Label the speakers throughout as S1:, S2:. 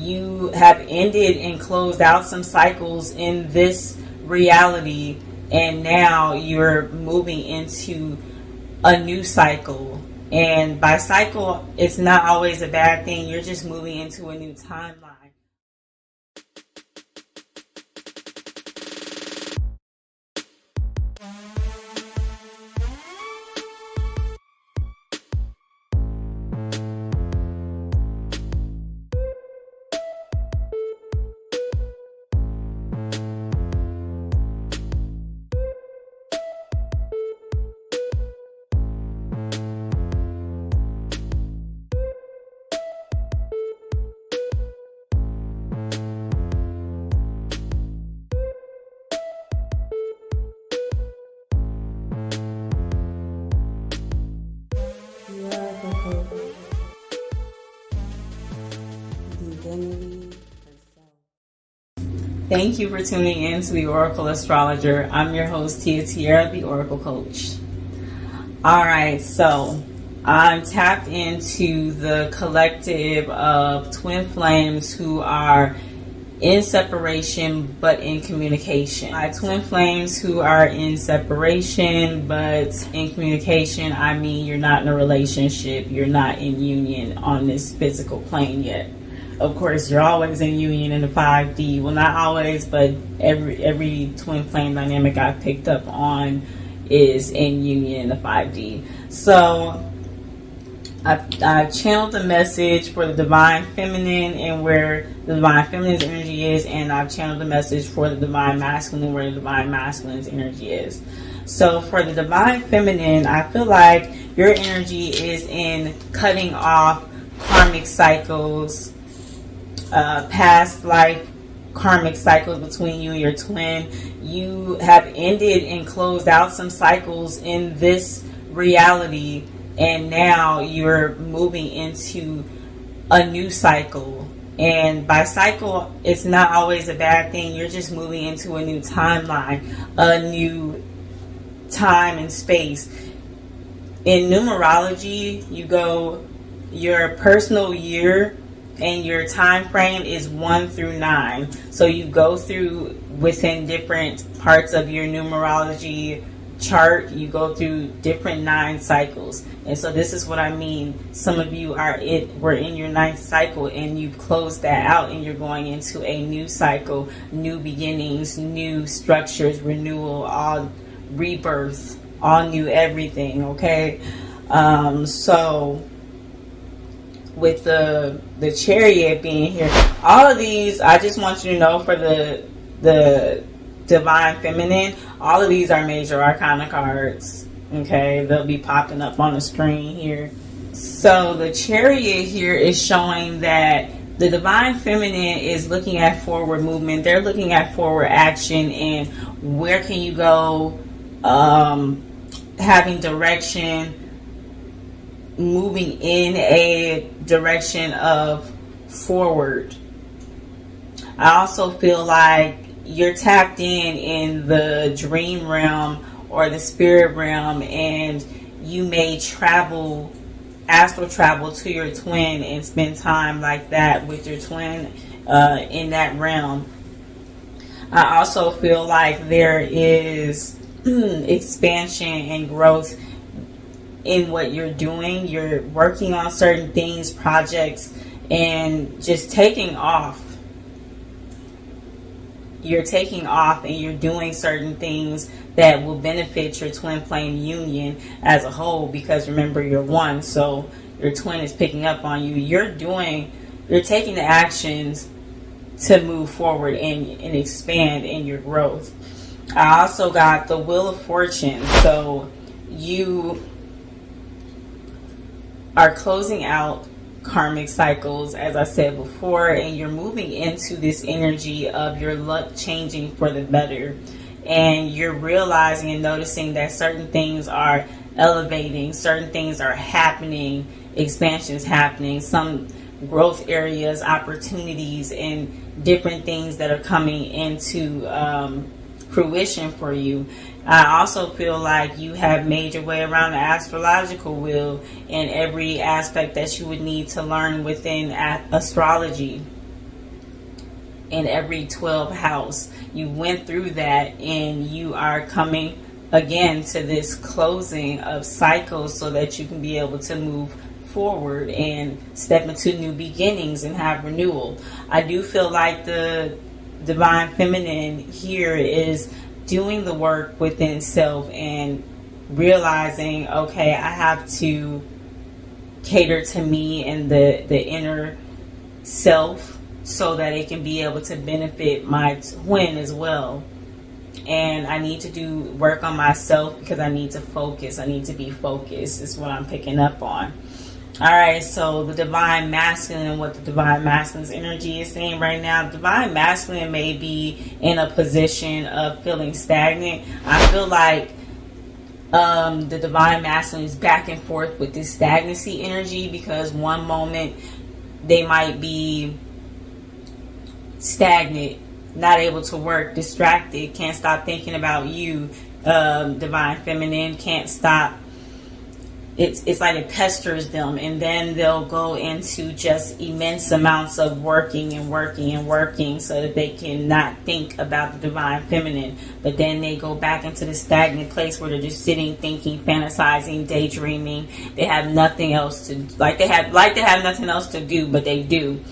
S1: you have ended and closed out some cycles in this reality, and now you're moving into a new cycle. And by cycle, it's not always a bad thing. You're just moving into a new timeline. Thank you for tuning in to the Oracle Astrologer. I'm your host, Tia Tierra, the Oracle Coach. Alright, so I'm tapped into the collective of twin flames who are in separation but in communication. By twin flames who are in separation but in communication, I mean you're not in a relationship, you're not in union on this physical plane yet. Of course, you're always in union in the 5D. Well, not always, but every twin flame dynamic I've picked up on is in union in the 5D. So I've channeled the message for the Divine Feminine and where the Divine Feminine's energy is, and I've channeled the message for the Divine Masculine where the Divine Masculine's energy is. So for the Divine Feminine, I feel like your energy is in cutting off karmic cycles, past life karmic cycles between you and your twin. You have ended and closed out some cycles in this reality, and now you're moving into a new cycle. And by cycle, it's not always a bad thing. You're just moving into a new timeline, a new time and space. In numerology, you go your personal year and your time frame is 1 through 9. So you go through within different parts of your numerology chart, you go through different 9 cycles. And so this is what I mean. Some of you were in your 9th cycle and you've closed that out and you're going into a new cycle, new beginnings, new structures, renewal, all rebirth, all new everything, okay? So with the Chariot being here, all of these, I just want you to know for the Divine Feminine, all of these are major arcana cards. Okay, they'll be popping up on the screen here. So the Chariot here is showing that the Divine Feminine is looking at forward movement. They're looking at forward action and where can you go, having direction, moving in a direction of forward. I also feel like you're tapped in the dream realm or the spirit realm, and you may travel, astral travel to your twin and spend time like that with your twin in that realm. I also feel like there is expansion and growth in what you're doing. You're working on certain things, projects, and just taking off. You're taking off and you're doing certain things that will benefit your twin flame union as a whole, because remember, you're one, so your twin is picking up on you. You're taking the actions to move forward and expand in your growth. I also got the Wheel of Fortune. So you are closing out karmic cycles, as I said before, and you're moving into this energy of your luck changing for the better. And you're realizing and noticing that certain things are elevating, certain things are happening, expansions happening, some growth areas, opportunities, and different things that are coming into fruition for you. I also feel like you have made your way around the astrological wheel in every aspect that you would need to learn within astrology. in every 12th house. You went through that, and you are coming again to this closing of cycles so that you can be able to move forward and step into new beginnings and have renewal. I do feel like the divine feminine here is doing the work within self and realizing, okay, I have to cater to me and the inner self so that it can be able to benefit my twin as well. And I need to do work on myself because I need to focus. I need to be focused is what I'm picking up on. All right, so the divine masculine, what the divine masculine's energy is saying right now. Divine masculine may be in a position of feeling stagnant. I feel like the divine masculine is back and forth with this stagnancy energy, because one moment they might be stagnant, not able to work, distracted, can't stop thinking about you. Divine feminine can't stop. It's like it pesters them, and then they'll go into just immense amounts of working and working and working so that they can not think about the divine feminine. But then they go back into the stagnant place where they're just sitting, thinking, fantasizing, daydreaming. They have nothing else to they have nothing else to do, but they do.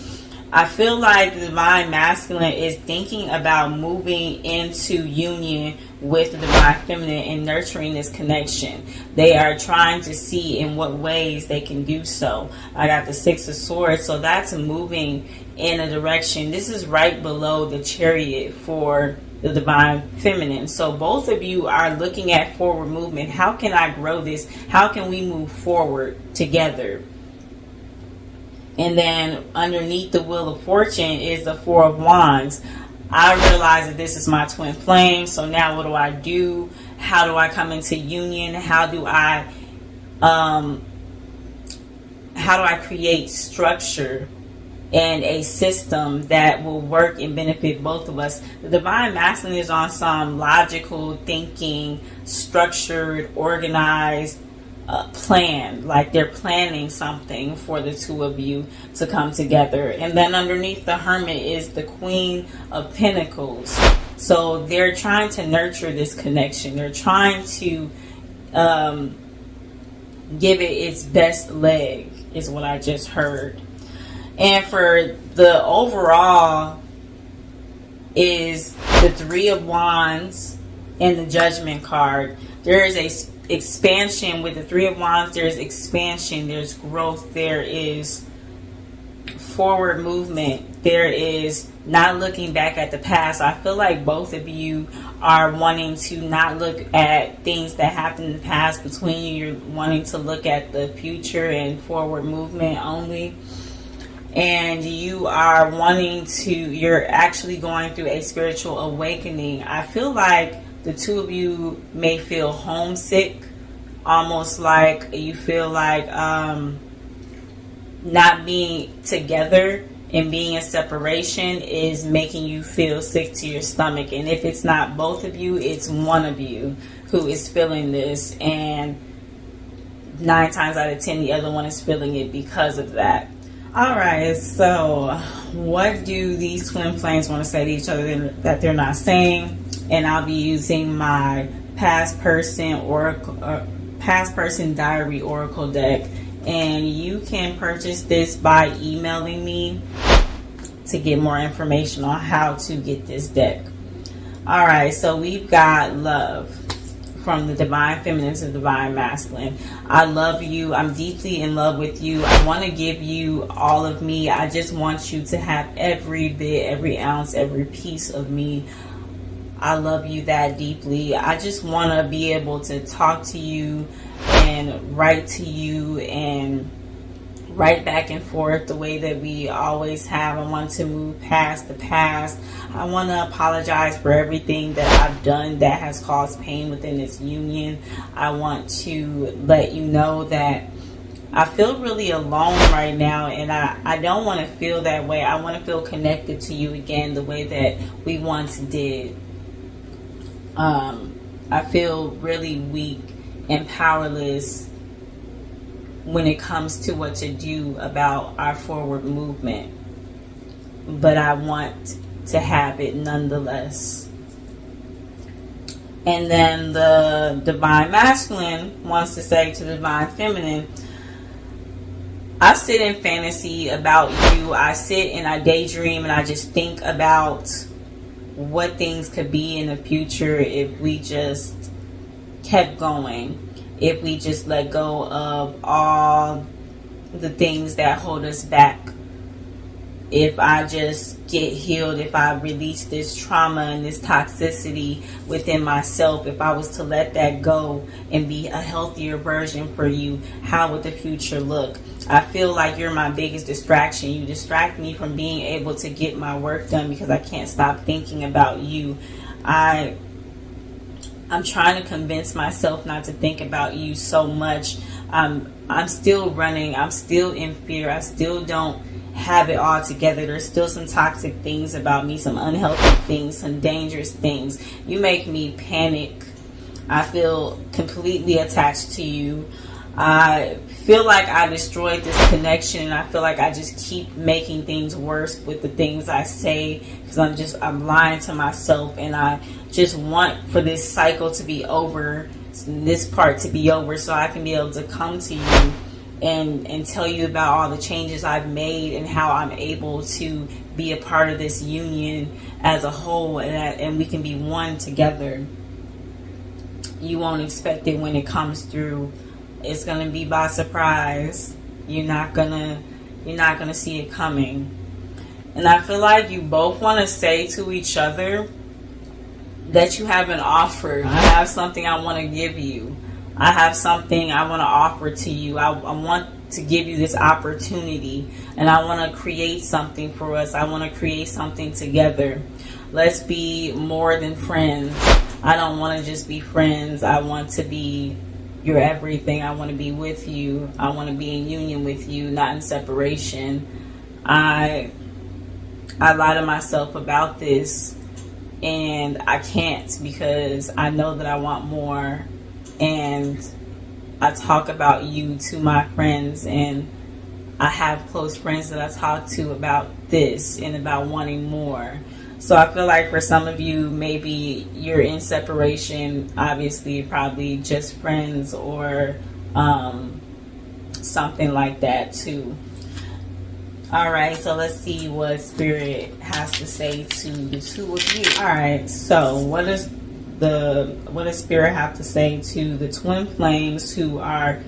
S1: I feel like the divine masculine is thinking about moving into union with the divine feminine and nurturing this connection. They are trying to see in what ways they can do so. I got the Six of Swords, so that's moving in a direction. This is right below the Chariot for the divine feminine. So both of you are looking at forward movement. How can I grow this? How can we move forward together? And then underneath the Wheel of Fortune is the Four of Wands. I realize that this is my twin flame. So now what do I do? How do I come into union? How do I create structure and a system that will work and benefit both of us? The divine masculine is on some logical thinking, structured, organized plan, like they're planning something for the two of you to come together. And then underneath the Hermit is the Queen of Pentacles. So they're trying to nurture this connection. They're trying to give it its best leg, is what I just heard. And for the overall is the Three of Wands and the Judgment card. There is a expansion with the Three of Wands. There's expansion, there's growth, there is forward movement, there is not looking back at the past. I feel like both of you are wanting to not look at things that happened in the past between you. You're wanting to look at the future and forward movement only. And you are you're actually going through a spiritual awakening. I feel like the two of you may feel homesick, almost like you feel like not being together and being in separation is making you feel sick to your stomach. And if it's not both of you, it's one of you who is feeling this. And 9 times out of 10, the other one is feeling it because of that. All right, so what do these twin flames want to say to each other that they're not saying? And I'll be using my past person diary oracle deck, and you can purchase this by emailing me to get more information on how to get this deck. All right, so we've got love from the divine feminine to the divine masculine. I love you. I'm deeply in love with you. I want to give you all of me. I just want you to have every bit, every ounce, every piece of me. I love you that deeply. I just want to be able to talk to you and write to you and write back and forth the way that we always have. I want to move past the past. I want to apologize for everything that I've done that has caused pain within this union. I want to let you know that I feel really alone right now, and I don't want to feel that way. I want to feel connected to you again the way that we once did. I feel really weak and powerless when it comes to what to do about our forward movement. But I want to have it nonetheless. And then the divine masculine wants to say to the divine feminine, I sit in fantasy about you. I sit and I daydream and I just think about what things could be in the future if we just kept going. If we just let go of all the things that hold us back. If I just get healed, if I release this trauma and this toxicity within myself, if I was to let that go and be a healthier version for you, how would the future look? I feel like you're my biggest distraction. You distract me from being able to get my work done because I can't stop thinking about you. I'm trying to convince myself not to think about you so much. I'm still running. I'm still in fear. I still don't have it all together. There's still some toxic things about me, some unhealthy things, some dangerous things. You make me panic. I feel completely attached to you. I feel like I destroyed this connection, and I feel like I just keep making things worse with the things I say because I'm lying to myself, and I just want for this cycle to be over, this part to be over, so I can be able to come to you and tell you about all the changes I've made and how I'm able to be a part of this union as a whole, and we can be one together. You won't expect it when it comes through. It's gonna be by surprise. You're not gonna see it coming. And I feel like you both want to say to each other that you have an offer. I have something I want to give you. I have something I want to offer to you. I want to give you this opportunity, and I want to create something for us. I want to create something together. Let's be more than friends. I don't want to just be friends. I want to be your everything. I want to be with you. I want to be in union with you, not in separation. I lie to myself about this, and I can't because I know that I want more. And I talk about you to my friends, and I have close friends that I talk to about this and about wanting more. So I feel like for some of you, maybe you're in separation, obviously probably just friends or something like that too. All right, so let's see what Spirit has to say to the two of you. All right, so what does Spirit have to say to the twin flames who are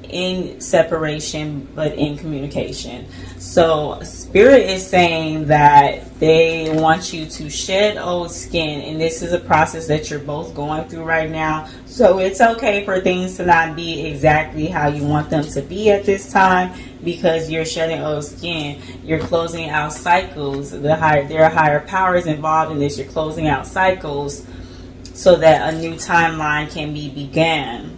S1: in separation but in communication? So Spirit is saying that they want you to shed old skin, and this is a process that you're both going through right now. So it's okay for things to not be exactly how you want them to be at this time, because you're shedding old skin. You're closing out cycles. There are higher powers involved in this. You're closing out cycles so that a new timeline can be began.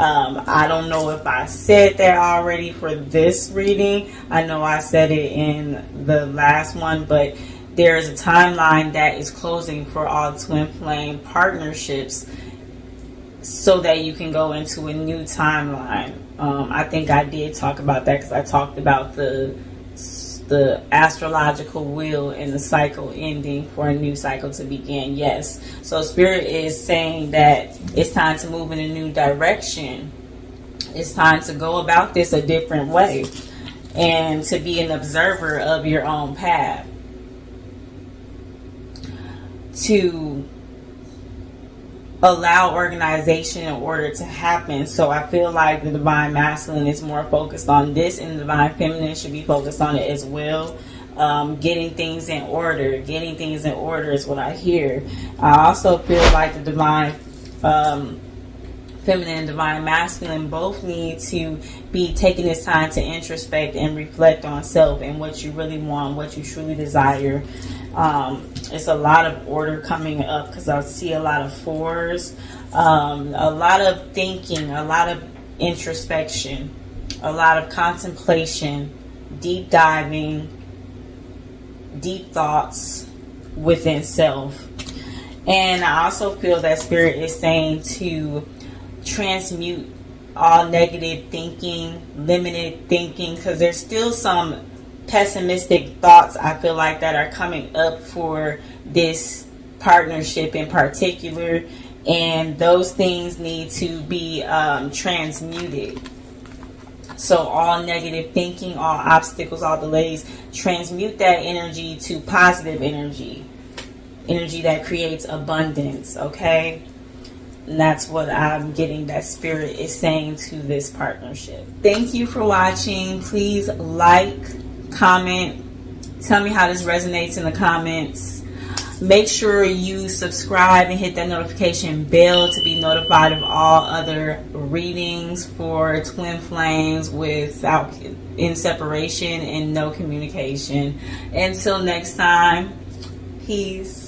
S1: I don't know if I said that already for this reading. I know I said it in the last one, but there is a timeline that is closing for all twin flame partnerships so that you can go into a new timeline. I think I did talk about that because I talked about the astrological wheel and the cycle ending for a new cycle to begin. Yes. So Spirit is saying that it's time to move in a new direction. It's time to go about this a different way and to be an observer of your own path. To allow organization in order to happen. So I feel like the divine masculine is more focused on this, and the divine feminine should be focused on it as well. Getting things in order. Getting things in order is what I hear. I also feel like the divine feminine and divine masculine both need to be taking this time to introspect and reflect on self and what you really want, what you truly desire. It's a lot of order coming up because I see a lot of fours, a lot of thinking, a lot of introspection, a lot of contemplation, deep diving, deep thoughts within self. And I also feel that Spirit is saying to transmute all negative thinking, limited thinking, because there's still some pessimistic thoughts, I feel like, that are coming up for this partnership in particular, and those things need to be transmuted. So all negative thinking, all obstacles, all delays, transmute that energy to positive energy that creates abundance. Okay, and that's what I'm getting that Spirit is saying to this partnership. Thank you for watching. Please like, comment, tell me how this resonates in the comments. Make sure you subscribe and hit that notification bell to be notified of all other readings for twin flames without in separation and no communication. Until next time, peace.